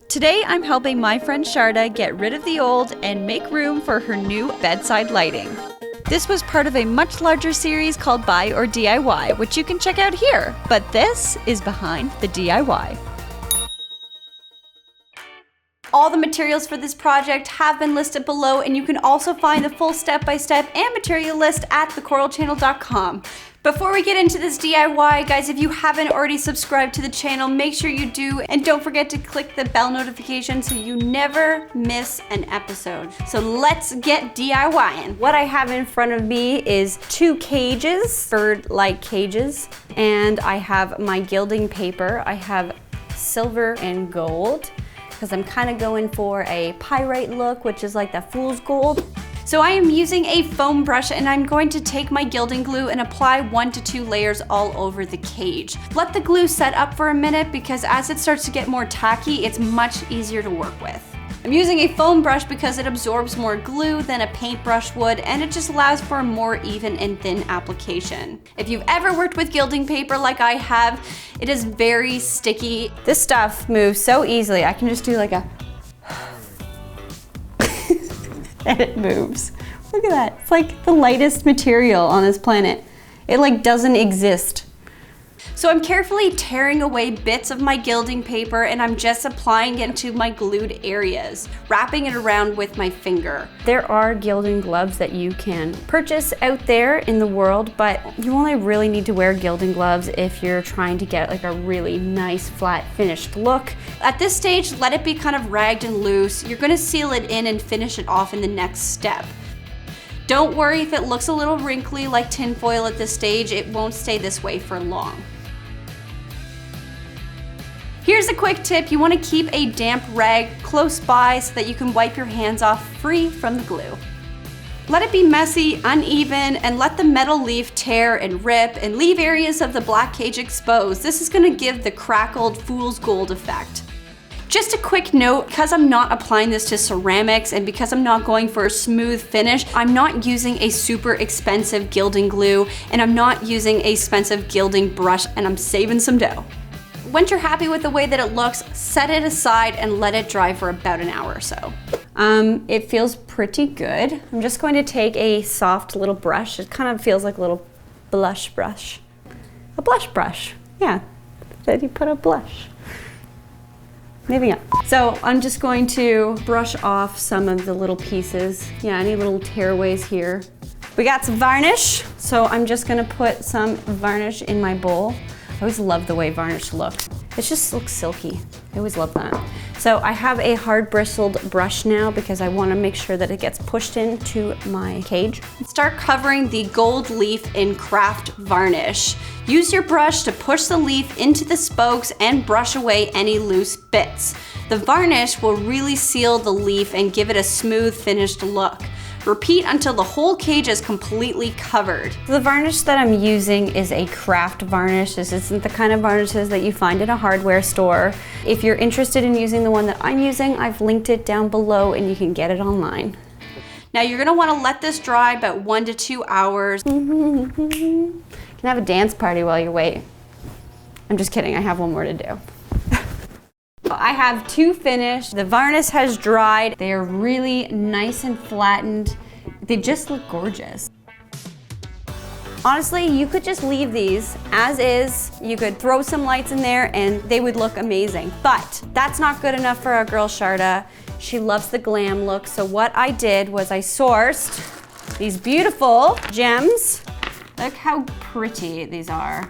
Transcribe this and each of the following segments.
Today I'm helping my friend Sharda get rid of the old and make room for her new bedside lighting. This was part of a much larger series called Buy or DIY, which you can check out here, but this is behind the DIY. All the materials for this project have been listed below, and you can also find the full step-by-step and material list at thecoralchannel.com. Before we get into this DIY, guys, if you haven't already subscribed to the channel, make sure you do, and don't forget to click the bell notification so you never miss an episode. So let's get DIYing. What I have in front of me is 2 cages, bird-like cages, and I have my gilding paper. I have silver and gold, because I'm kind of going for a pyrite look, which is like the fool's gold. So I am using a foam brush, and I'm going to take my gilding glue and apply 1 to 2 layers all over the cage. Let the glue set up for a minute, because as it starts to get more tacky, it's much easier to work with. I'm using a foam brush because it absorbs more glue than a paintbrush would, and it just allows for a more even and thin application. If you've ever worked with gilding paper like I have, it is very sticky. This stuff moves so easily. I can just do like a and it moves. Look at that. It's like the lightest material on this planet. It like doesn't exist. So I'm carefully tearing away bits of my gilding paper, and I'm just applying it to my glued areas, wrapping it around with my finger. There are gilding gloves that you can purchase out there in the world, but you only really need to wear gilding gloves if you're trying to get like a really nice flat finished look. At this stage, let it be kind of ragged and loose. You're gonna seal it in and finish it off in the next step. Don't worry if it looks a little wrinkly like tinfoil at this stage. It won't stay this way for long. Here's a quick tip. You want to keep a damp rag close by so that you can wipe your hands off free from the glue. Let it be messy, uneven, and let the metal leaf tear and rip and leave areas of the black cage exposed. This is going to give the crackled fool's gold effect. Just a quick note, because I'm not applying this to ceramics and because I'm not going for a smooth finish, I'm not using a super expensive gilding glue, and I'm not using a expensive gilding brush, and I'm saving some dough. Once you're happy with the way that it looks, set it aside and let it dry for about an hour or so. It feels pretty good. I'm just going to take a soft little brush. It kind of feels like a little blush brush. A blush brush, yeah. That you put a blush. Moving on. So I'm just going to brush off some of the little pieces. Yeah, any little tearaways here. We got some varnish, so I'm just gonna put some varnish in my bowl. I always love the way varnish looks. It just looks silky. I always love that. So I have a hard bristled brush now because I want to make sure that it gets pushed into my cage. Start covering the gold leaf in craft varnish. Use your brush to push the leaf into the spokes and brush away any loose bits. The varnish will really seal the leaf and give it a smooth finished look. Repeat until the whole cage is completely covered. The varnish that I'm using is a craft varnish. This isn't the kind of varnishes that you find in a hardware store. If you're interested in using the one that I'm using, I've linked it down below and you can get it online. Now you're gonna wanna let this dry about 1 to 2 hours. You can have a dance party while you wait. I'm just kidding, I have one more to do. I have 2 finished. The varnish has dried. They are really nice and flattened. They just look gorgeous. Honestly, you could just leave these as is. You could throw some lights in there and they would look amazing. But that's not good enough for our girl Sharda. She loves the glam look. So what I did was I sourced these beautiful gems. Look how pretty these are.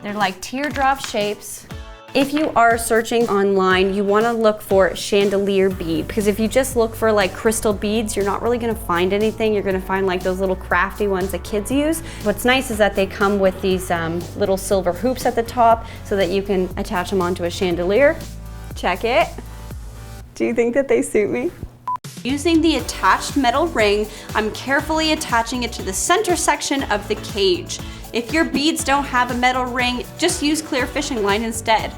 They're like teardrop shapes. If you are searching online, you want to look for chandelier bead, because if you just look for like crystal beads, you're not really going to find anything. You're going to find like those little crafty ones that kids use. What's nice is that they come with these little silver hoops at the top so that you can attach them onto a chandelier. Check it. Do you think that they suit me? Using the attached metal ring, I'm carefully attaching it to the center section of the cage. If your beads don't have a metal ring, just use clear fishing line instead.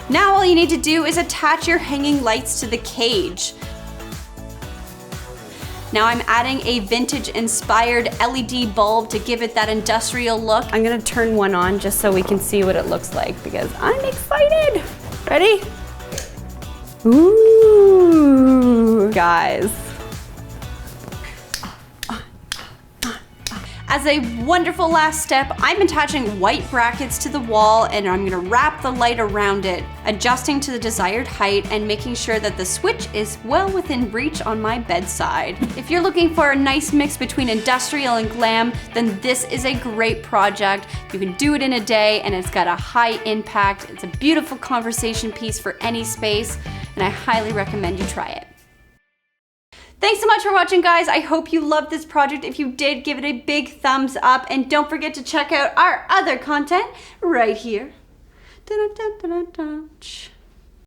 Now all you need to do is attach your hanging lights to the cage. Now I'm adding a vintage inspired LED bulb to give it that industrial look. I'm gonna turn one on just so we can see what it looks like because I'm excited. Ready? Ooh, guys. As a wonderful last step, I'm attaching white brackets to the wall and I'm gonna wrap the light around it, adjusting to the desired height and making sure that the switch is well within reach on my bedside. If you're looking for a nice mix between industrial and glam, then this is a great project. You can do it in a day and it's got a high impact. It's a beautiful conversation piece for any space and I highly recommend you try it. Thanks so much for watching, guys. I hope you loved this project. If you did, give it a big thumbs up and don't forget to check out our other content right here. Da-da-da-da-da-da.